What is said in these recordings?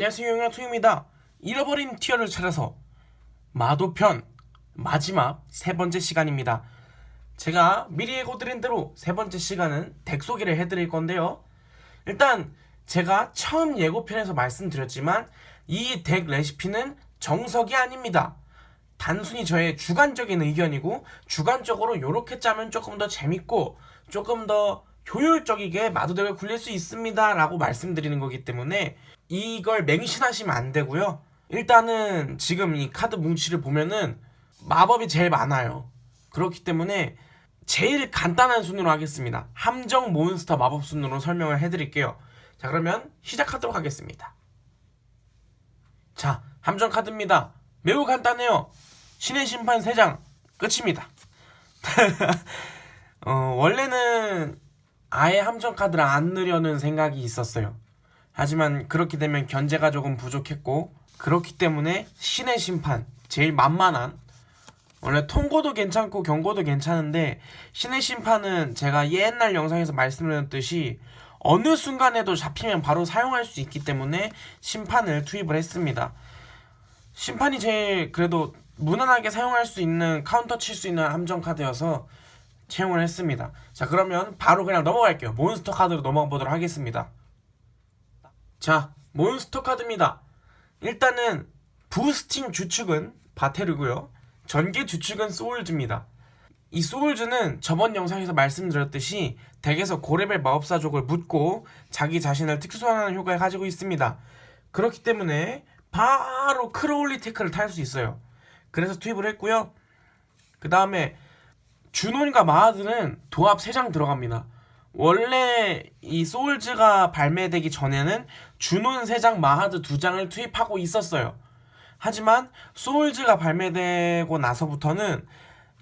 안녕하세요, 영양투입니다. 잃어버린 티어를 찾아서 마도편 마지막 세 번째 시간입니다. 제가 미리 예고드린 대로 세 번째 시간은 덱 소개를 해드릴 건데요. 일단 제가 처음 예고편에서 말씀드렸지만 이 덱 레시피는 정석이 아닙니다. 단순히 저의 주관적인 의견이고, 주관적으로 요렇게 짜면 조금 더 재밌고 조금 더 효율적이게 마도덱을 굴릴 수 있습니다 라고 말씀드리는 거기 때문에 이걸 맹신하시면 안 되고요. 일단은 지금 이 카드 뭉치를 보면은 마법이 제일 많아요. 그렇기 때문에 제일 간단한 순으로 하겠습니다. 함정 몬스터 마법 순으로 설명을 해드릴게요. 자, 그러면 시작하도록 하겠습니다. 자, 함정 카드입니다. 매우 간단해요. 신의 심판 3장 끝입니다. 원래는 아예 함정 카드를 안 넣으려는 생각이 있었어요. 하지만 그렇게 되면 견제가 조금 부족했고, 그렇기 때문에 신의 심판, 제일 만만한, 원래 통고도 괜찮고 경고도 괜찮은데 신의 심판은 제가 옛날 영상에서 말씀드렸듯이 어느 순간에도 잡히면 바로 사용할 수 있기 때문에 심판을 투입을 했습니다. 심판이 제일 그래도 무난하게 사용할 수 있는, 카운터 칠 수 있는 함정 카드여서 채용을 했습니다. 자, 그러면 바로 그냥 넘어갈게요. 몬스터 카드로 넘어가 보도록 하겠습니다. 자, 몬스터 카드입니다. 일단은 부스팅 주축은 바테르고요. 전개 주축은 소울즈입니다. 이 소울즈는 저번 영상에서 말씀드렸듯이 덱에서 고레벨 마법사족을 묻고 자기 자신을 특수화하는 효과를 가지고 있습니다. 그렇기 때문에 바로 크로울리 테크를 탈 수 있어요. 그래서 투입을 했고요. 그 다음에 주논과 마하드는 도합 3장 들어갑니다. 원래 이 소울즈가 발매되기 전에는 주논 3장, 마하드 2장을 투입하고 있었어요. 하지만 소울즈가 발매되고 나서부터는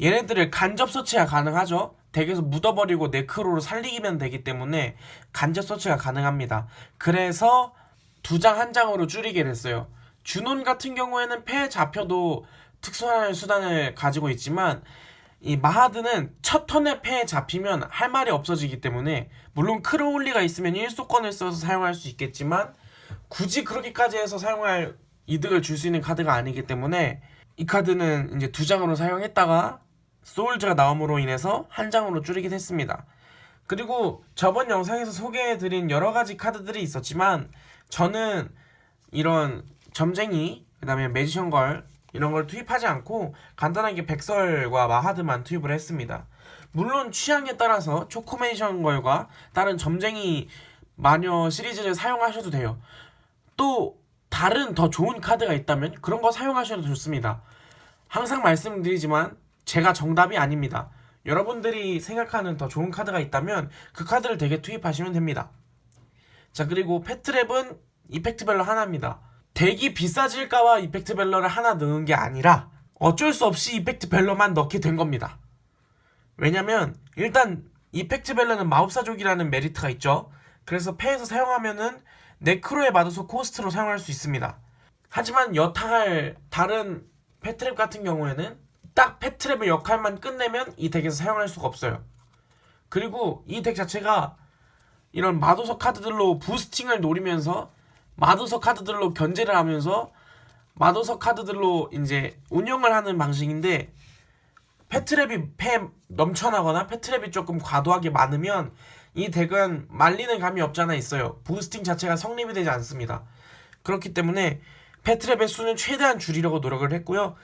얘네들을 간접 서치가 가능하죠. 덱에서 묻어버리고 네크로로 살리기면 되기 때문에 간접 서치가 가능합니다. 그래서 2장 1장으로 줄이게 됐어요. 주논 같은 경우에는 패에 잡혀도 특수한 수단을 가지고 있지만 이 마하드는 첫 턴에 패에 잡히면 할 말이 없어지기 때문에, 물론 크로울리가 있으면 1소권을 써서 사용할 수 있겠지만 굳이 그렇게까지 해서 사용할 이득을 줄 수 있는 카드가 아니기 때문에 이 카드는 이제 2장으로 사용했다가 소울즈가 나옴으로 인해서 1장으로 줄이긴 했습니다. 그리고 저번 영상에서 소개해드린 여러가지 카드들이 있었지만 저는 이런 점쟁이, 그 다음에 매지션걸 이런 걸 투입하지 않고 간단하게 백설과 마하드만 투입을 했습니다. 물론 취향에 따라서 초코메이션걸과 다른 점쟁이 마녀 시리즈를 사용하셔도 돼요. 또 다른 더 좋은 카드가 있다면 그런 거 사용하셔도 좋습니다. 항상 말씀드리지만 제가 정답이 아닙니다. 여러분들이 생각하는 더 좋은 카드가 있다면 그 카드를 덱에 투입하시면 됩니다. 자, 그리고 패트랩은 이펙트별로 하나입니다. 덱이 비싸질까봐 이펙트 벨러를 하나 넣은 게 아니라 어쩔 수 없이 이펙트 벨러만 넣게 된 겁니다. 왜냐면 일단 이펙트 벨러는 마법사족이라는 메리트가 있죠. 그래서 패에서 사용하면은 네크로의 마도소 코스트로 사용할 수 있습니다. 하지만 여타할 다른 패트랩 같은 경우에는 딱 패트랩의 역할만 끝내면 이 덱에서 사용할 수가 없어요. 그리고 이 덱 자체가 이런 마도서 카드들로 부스팅을 노리면서 마도서 카드들로 견제를 하면서 마도서 카드들로 이제 운영을 하는 방식인데, 패트랩이 패 넘쳐나거나 패트랩이 조금 과도하게 많으면 이 덱은 말리는 감이 없지 않아 있어요. 부스팅 자체가 성립이 되지 않습니다. 그렇기 때문에 패트랩의 수는 최대한 줄이려고 노력을 했고요.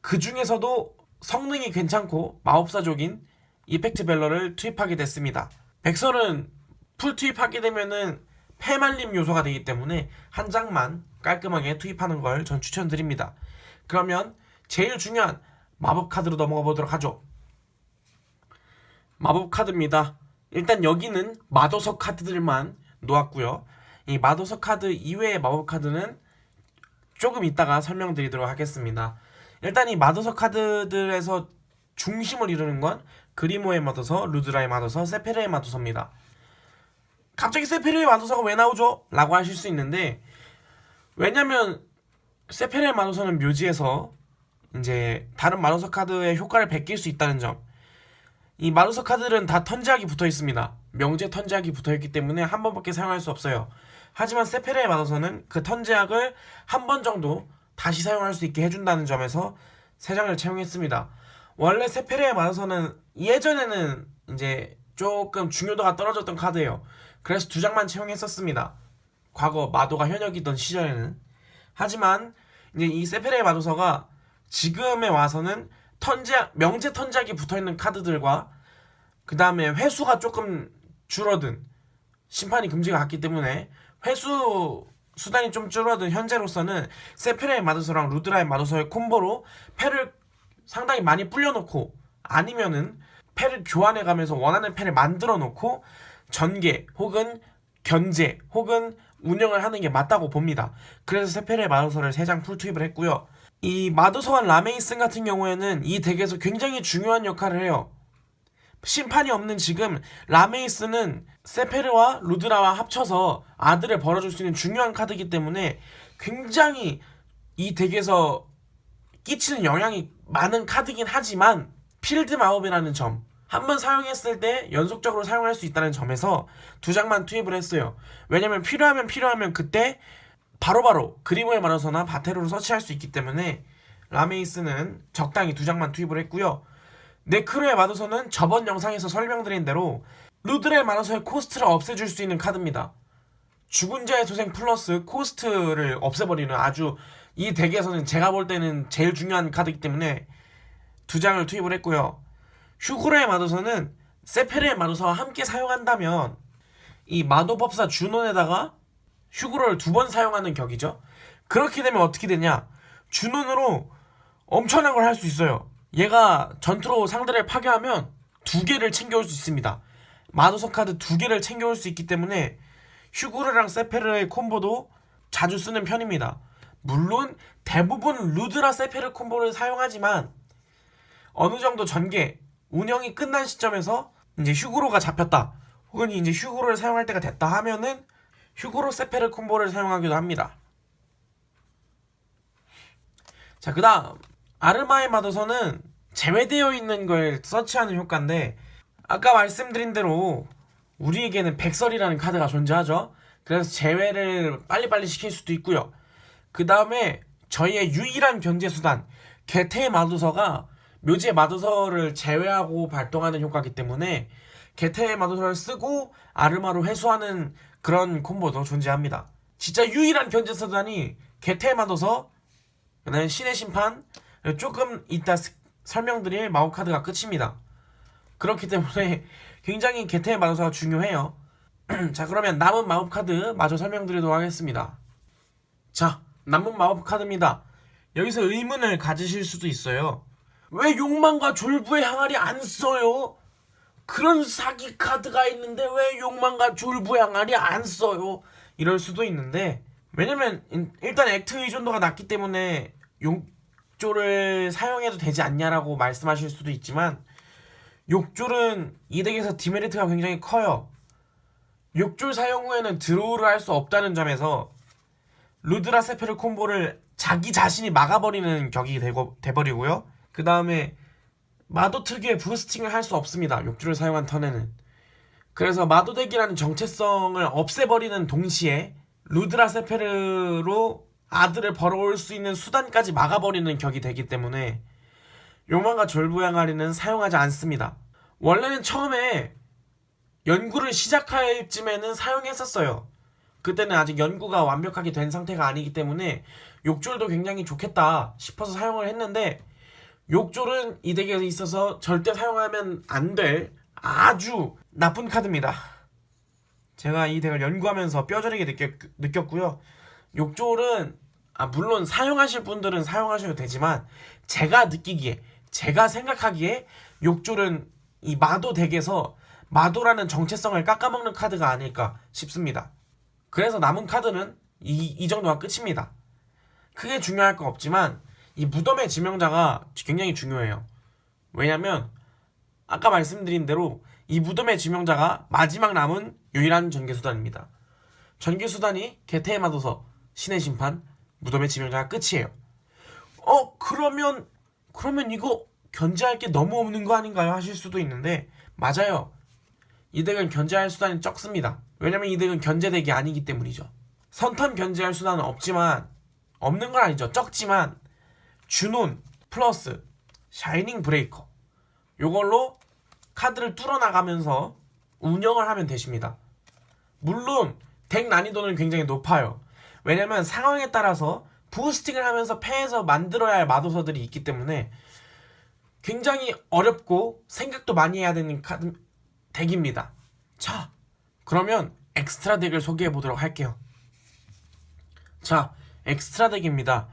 그 중에서도 성능이 괜찮고 마법사족인 이펙트 벨러를 투입하게 됐습니다. 백설은 풀 투입하게 되면은 패말림 요소가 되기 때문에 1장만 깔끔하게 투입하는 걸 전 추천드립니다. 그러면 제일 중요한 마법 카드로 넘어가 보도록 하죠. 마법 카드입니다. 일단 여기는 마도석 카드들만 놓았고요. 이 마도석 카드 이외의 마법 카드는 조금 이따가 설명드리도록 하겠습니다. 일단 이 마도석 카드들에서 중심을 이루는 건 그리모의 마도서, 루드라의 마도서, 세페르의 마도서입니다. 갑자기 세페르의 마도서가 왜 나오죠? 라고 하실 수 있는데, 왜냐면 세페르의 마도서는 묘지에서 이제 다른 마도서 카드의 효과를 베낄 수 있다는 점. 이 마도서 카드들은 다 턴제약이 붙어 있습니다. 명제 턴제약이 붙어 있기 때문에 한 번밖에 사용할 수 없어요. 하지만 세페르에 마도서는 그 턴제약을 한 번 정도 다시 사용할 수 있게 해준다는 점에서 3장을 채용했습니다. 원래 세페르에 마도서는 예전에는 이제 조금 중요도가 떨어졌던 카드예요. 그래서 2장만 채용했었습니다. 과거 마도가 현역이던 시절에는. 하지만 이제 이 세페르의 마도서가 지금에 와서는 턴제약, 명제 턴제약이 붙어있는 카드들과 그 다음에 회수가 조금 줄어든, 심판이 금지가 갔기 때문에 회수 수단이 좀 줄어든 현재로서는 세페르의 마도서랑 루드라의 마도서의 콤보로 패를 상당히 많이 불려놓고, 아니면은 패를 교환해가면서 원하는 패를 만들어 놓고 전개 혹은 견제 혹은 운영을 하는 게 맞다고 봅니다. 그래서 세페르의 마도서를 3장 풀투입을 했고요. 이 마도서와 라메이슨 같은 경우에는 이 덱에서 굉장히 중요한 역할을 해요. 심판이 없는 지금 라메이스는 세페르와 루드라와 합쳐서 아들을 벌어줄 수 있는 중요한 카드이기 때문에 굉장히 이 덱에서 끼치는 영향이 많은 카드긴 하지만 필드 마법이라는 점, 한번 사용했을 때 연속적으로 사용할 수 있다는 점에서 2장만 투입을 했어요. 왜냐면 필요하면 그때 바로바로 그리모의 마도서나 바테로를 서치할 수 있기 때문에 라메이스는 적당히 2장만 투입을 했고요. 네크로의 마도서는 저번 영상에서 설명드린 대로 루드의 마도서의 코스트를 없애줄 수 있는 카드입니다. 죽은 자의 소생 플러스 코스트를 없애버리는 아주 이 덱에서는 제가 볼 때는 제일 중요한 카드이기 때문에 2장을 투입을 했고요. 휴그로의 마도서는 세페르의 마도서와 함께 사용한다면 이 마도법사 주논에다가 휴그로를 2번 사용하는 격이죠. 그렇게 되면 어떻게 되냐, 주논으로 엄청난 걸 할 수 있어요. 얘가 전투로 상대를 파괴하면 2개를 챙겨올 수 있습니다. 마도서 카드 2개를 챙겨올 수 있기 때문에 휴그르랑 세페르의 콤보도 자주 쓰는 편입니다. 물론 대부분 루드라 세페르 콤보를 사용하지만 어느 정도 전개, 운영이 끝난 시점에서 이제 휴그로가 잡혔다, 혹은 이제 휴그로를 사용할 때가 됐다 하면은 휴그로 세페르 콤보를 사용하기도 합니다. 자, 그 다음 아르마의 마도서는 제외되어 있는 걸 서치하는 효과인데, 아까 말씀드린 대로 우리에게는 백설이라는 카드가 존재하죠. 그래서 제외를 빨리빨리 시킬 수도 있고요. 그 다음에 저희의 유일한 견제 수단 게테의 마도서가 묘지의 마도서를 제외하고 발동하는 효과이기 때문에 게테의 마도서를 쓰고 아르마로 회수하는 그런 콤보도 존재합니다. 진짜 유일한 견제 수단이 게테의 마도서, 그다음에 신의 심판, 조금 이따 설명드릴 마법 카드가 끝입니다. 그렇기 때문에 굉장히 게테의 마도서가 중요해요. 자, 그러면 남은 마법 카드 마저 설명드리도록 하겠습니다. 자, 남은 마법 카드입니다. 여기서 의문을 가지실 수도 있어요. 왜 욕망과 졸부의 항아리 안 써요? 그런 사기 카드가 있는데 왜 욕망과 졸부의 항아리 안 써요? 이럴 수도 있는데, 왜냐면 일단 액트 의존도가 낮기 때문에 욕조를 사용해도 되지 않냐라고 말씀하실 수도 있지만, 욕졸은 이 덱에서 디메리트가 굉장히 커요. 욕졸 사용 후에는 드로우를 할 수 없다는 점에서 루드라 세페르 콤보를 자기 자신이 막아버리는 격이 돼버리고요. 그 다음에 마도 특유의 부스팅을 할 수 없습니다. 욕졸을 사용한 턴에는. 그래서 마도덱이라는 정체성을 없애버리는 동시에 루드라 세페르로 아들을 벌어올 수 있는 수단까지 막아버리는 격이 되기 때문에 욕망과 졸부의 항아리는 사용하지 않습니다. 원래는 처음에 연구를 시작할 쯤에는 사용했었어요. 그때는 아직 연구가 완벽하게 된 상태가 아니기 때문에 욕졸도 굉장히 좋겠다 싶어서 사용을 했는데, 욕졸은 이 덱에 있어서 절대 사용하면 안 될 아주 나쁜 카드입니다. 제가 이 덱을 연구하면서 뼈저리게 느꼈고요. 욕졸은 물론 사용하실 분들은 사용하셔도 되지만, 제가 느끼기에, 제가 생각하기에 욕졸은 이 마도 덱에서 마도라는 정체성을 깎아먹는 카드가 아닐까 싶습니다. 그래서 남은 카드는 이 정도가 끝입니다. 크게 중요할 거 없지만 이 무덤의 지명자가 굉장히 중요해요. 왜냐면 아까 말씀드린 대로 이 무덤의 지명자가 마지막 남은 유일한 전개수단입니다. 전개수단이 게테의 마도서, 신의 심판, 무덤의 지명자가 끝이에요. 그러면 이거 견제할 게 너무 없는 거 아닌가요? 하실 수도 있는데, 맞아요. 이 덱은 견제할 수단이 적습니다. 왜냐면 이 덱은 견제 덱이 아니기 때문이죠. 선턴 견제할 수단은 없는 건 아니죠. 적지만 주논 플러스 샤이닝 브레이커 요걸로 카드를 뚫어나가면서 운영을 하면 되십니다. 물론 덱 난이도는 굉장히 높아요. 왜냐면 상황에 따라서 부스팅을 하면서 패에서 만들어야 할 마도서들이 있기 때문에 굉장히 어렵고 생각도 많이 해야 되는 덱입니다. 자, 그러면 엑스트라 덱을 소개해 보도록 할게요. 자, 엑스트라 덱입니다.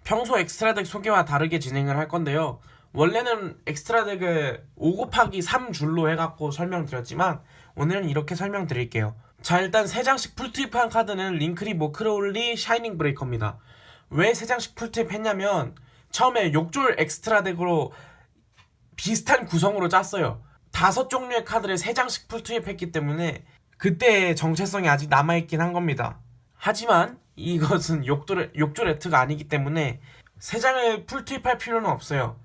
평소 엑스트라 덱 소개와 다르게 진행을 할 건데요. 원래는 엑스트라 덱을 5곱하기3 줄로 해갖고 설명드렸지만 오늘은 이렇게 설명드릴게요. 자, 일단 3장씩 풀투입한 카드는 링크리보, 크로울리, 샤이닝 브레이커입니다. 왜 3장씩 풀투입했냐면 처음에 욕졸 엑스트라 덱으로 비슷한 구성으로 짰어요. 5종류의 카드를 3장씩 풀투입했기 때문에 그때의 정체성이 아직 남아있긴 한 겁니다. 하지만 이것은 욕졸 에트가 아니기 때문에 3장을 풀투입할 필요는 없어요.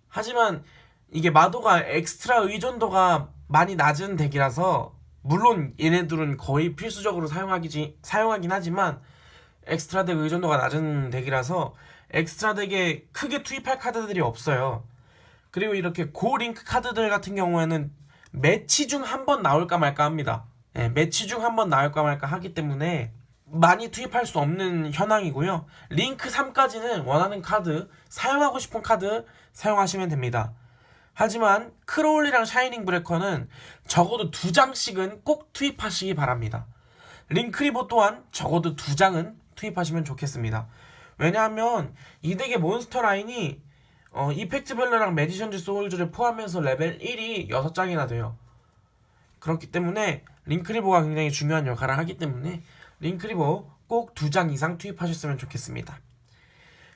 하지만 이게 마도가 엑스트라 의존도가 많이 낮은 덱이라서 물론 얘네들은 거의 필수적으로 사용하긴 하지만 엑스트라 덱 의존도가 낮은 덱이라서 엑스트라 덱에 크게 투입할 카드들이 없어요. 그리고 이렇게 고링크 카드들 같은 경우에는 매치 중 한 번 나올까 말까 합니다. 네, 매치 중 한 번 나올까 말까 하기 때문에 많이 투입할 수 없는 현황이고요. 링크 3까지는 원하는 카드, 사용하고 싶은 카드 사용하시면 됩니다. 하지만 크로울리랑 샤이닝 브레이커는 적어도 2장씩은 꼭 투입하시기 바랍니다. 링크리보 또한 적어도 2장은 투입하시면 좋겠습니다. 왜냐하면 이 덱의 몬스터 라인이 이펙트 밸러랑 매지션즈 소울즈를 포함해서 레벨 1이 6장이나 돼요. 그렇기 때문에 링크리보가 굉장히 중요한 역할을 하기 때문에 링크리보 꼭 2장 이상 투입하셨으면 좋겠습니다.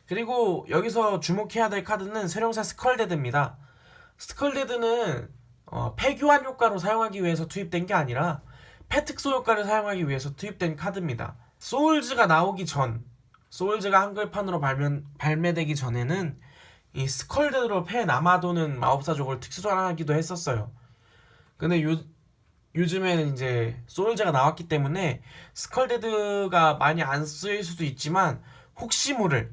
그리고 여기서 주목해야 될 카드는 세룡사 스컬데드입니다. 스컬데드는 폐교환 효과로 사용하기 위해서 투입된 게 아니라 패특소 효과를 사용하기 위해서 투입된 카드입니다. 소울즈가 나오기 전, 소울즈가 한글판으로 발매되기 전에는 이 스컬데드로 패 남아도는 마법사족을 특수전하기도 했었어요. 근데 요즘에는 이제 소울즈가 나왔기 때문에 스컬데드가 많이 안 쓰일 수도 있지만 혹시 모를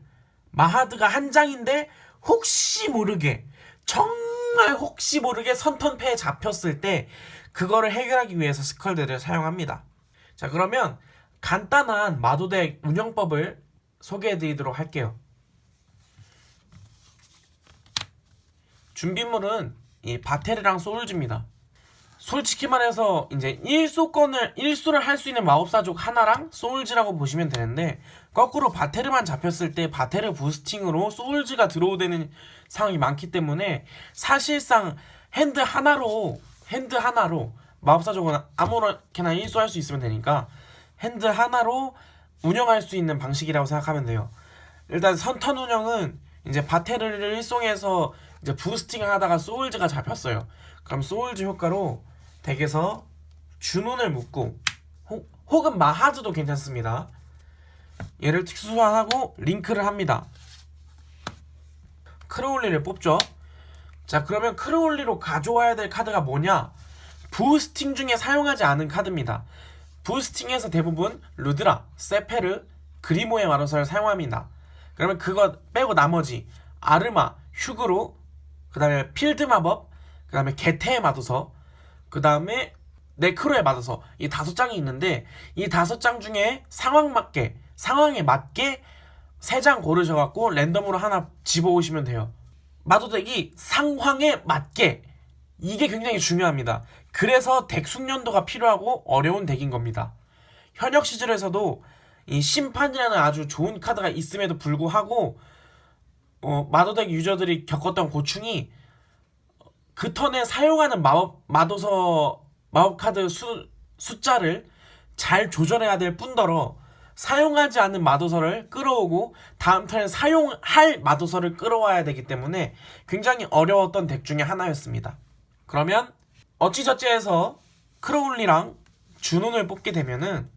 마하드가 한 장인데 혹시 모르게 정말 혹시 모르게 선턴패에 잡혔을 때 그거를 해결하기 위해서 스컬데드를 사용합니다. 자, 그러면 간단한 마도덱 운영법을 소개해드리도록 할게요. 준비물은 이 바테르랑 소울즈입니다. 솔직히 말해서 이제 1수를 할 수 있는 마법사족 하나랑 소울즈라고 보시면 되는데 거꾸로 바테르만 잡혔을 때 바테르 부스팅으로 소울즈가 들어오는 상황이 많기 때문에 사실상 핸드 하나로 마법사족은 아무렇게나 1수 할 수 있으면 되니까 핸드 하나로 운영할 수 있는 방식이라고 생각하면 돼요. 일단 선턴 운영은 이제 바테르를 1송에서 이제 부스팅을 하다가 소울즈가 잡혔어요. 그럼 소울즈 효과로 덱에서 주논을 묶고 혹은 마하드도 괜찮습니다. 얘를 특수소환하고 링크를 합니다. 크로울리를 뽑죠. 자, 그러면 크로울리로 가져와야 될 카드가 뭐냐? 부스팅 중에 사용하지 않은 카드입니다. 부스팅에서 대부분 루드라, 세페르, 그리모의 마도서를 사용합니다. 그러면 그거 빼고 나머지 아르마, 휴그로, 그 다음에 필드 마법, 그 다음에 게테의 마도서, 그 다음에 네크로의 마도서, 이 5장이 있는데 이 5장 중에 상황에 맞게 3장 고르셔갖고 랜덤으로 하나 집어오시면 돼요. 마도덱이 상황에 맞게, 이게 굉장히 중요합니다. 그래서 덱 숙련도가 필요하고 어려운 덱인 겁니다. 현역 시절에서도 이 심판이라는 아주 좋은 카드가 있음에도 불구하고 마도덱 유저들이 겪었던 고충이 그 턴에 사용하는 마법 카드 숫자를 잘 조절해야 될 뿐더러 사용하지 않는 마도서를 끌어오고 다음 턴에 사용할 마도서를 끌어와야 되기 때문에 굉장히 어려웠던 덱 중에 하나였습니다. 그러면 어찌저찌해서 크로울리랑 주논을 뽑게 되면은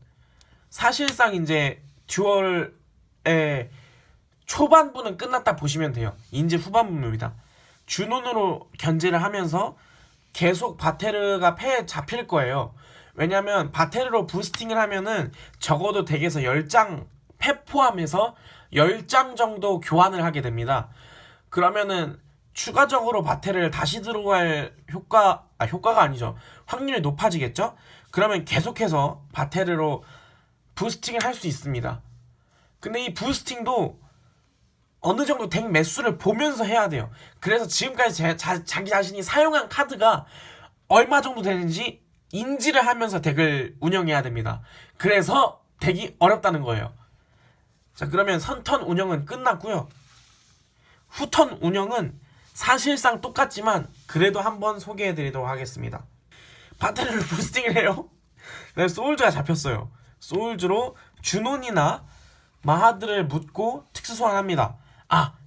사실상 이제 듀얼의 초반부는 끝났다 보시면 돼요. 이제 후반부입니다. 주논으로 견제를 하면서 계속 바테르가 패에 잡힐 거예요. 왜냐면 바테르로 부스팅을 하면은 적어도 덱에서 10장 팩 포함해서 10장 정도 교환을 하게 됩니다. 그러면은 추가적으로 바테르를 다시 들어갈 효과가 아니죠. 확률이 높아지겠죠? 그러면 계속해서 바테르로 부스팅을 할 수 있습니다. 근데 이 부스팅도 어느 정도 덱 매수를 보면서 해야 돼요. 그래서 지금까지 자기 자신이 사용한 카드가 얼마 정도 되는지 인지를 하면서 덱을 운영해야 됩니다. 그래서 덱이 어렵다는 거예요. 자, 그러면 선턴 운영은 끝났고요. 후턴 운영은 사실상 똑같지만 그래도 한번 소개해드리도록 하겠습니다. 바테르를 부스팅을 해요. 소울즈가 잡혔어요. 소울즈로 주논이나 마하드를 묻고 특수 소환합니다.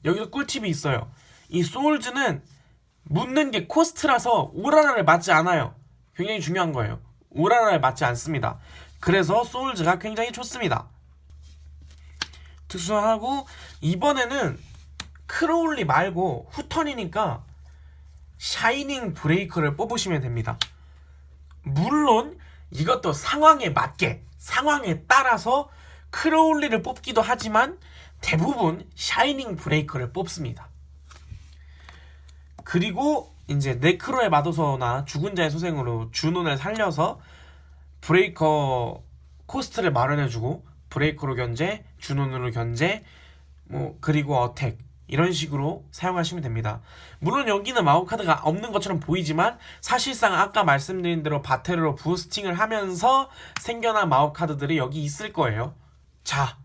여기서 꿀팁이 있어요. 이 소울즈는 묻는 게 코스트라서 우라라를 맞지 않아요. 굉장히 중요한 거예요. 우라라를 맞지 않습니다. 그래서 소울즈가 굉장히 좋습니다. 특수 소환하고 이번에는 크로울리 말고 후턴이니까 샤이닝 브레이커를 뽑으시면 됩니다. 물론 이것도 상황에 맞게 상황에 따라서 크로울리를 뽑기도 하지만 대부분 샤이닝 브레이커를 뽑습니다. 그리고 이제 네크로의 마도서나 죽은 자의 소생으로 주논을 살려서 브레이커 코스트를 마련해주고 브레이커로 견제, 주논으로 견제, 그리고 어택 이런 식으로 사용하시면 됩니다. 물론 여기는 마법카드가 없는 것처럼 보이지만 사실상 아까 말씀드린 대로 바테르로 부스팅을 하면서 생겨난 마법카드들이 여기 있을 거예요. 자,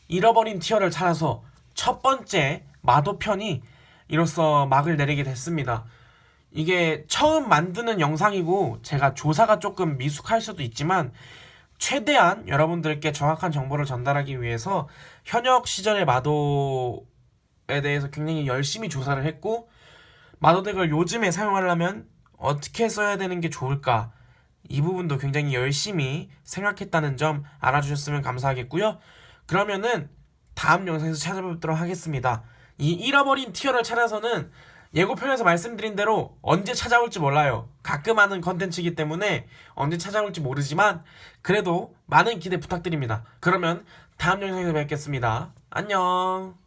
잃어버린 티어를 찾아서 첫 번째 마도편이 이로써 막을 내리게 됐습니다. 이게 처음 만드는 영상이고 제가 조사가 조금 미숙할 수도 있지만 최대한 여러분들께 정확한 정보를 전달하기 위해서 현역 시절의 마도에 대해서 굉장히 열심히 조사를 했고 마도덱을 요즘에 사용하려면 어떻게 써야 되는 게 좋을까 이 부분도 굉장히 열심히 생각했다는 점 알아주셨으면 감사하겠고요. 그러면은 다음 영상에서 찾아뵙도록 하겠습니다. 이 잃어버린 티어를 찾아서는 예고편에서 말씀드린 대로 언제 찾아올지 몰라요. 가끔 하는 컨텐츠이기 때문에 언제 찾아올지 모르지만 그래도 많은 기대 부탁드립니다. 그러면 다음 영상에서 뵙겠습니다. 안녕.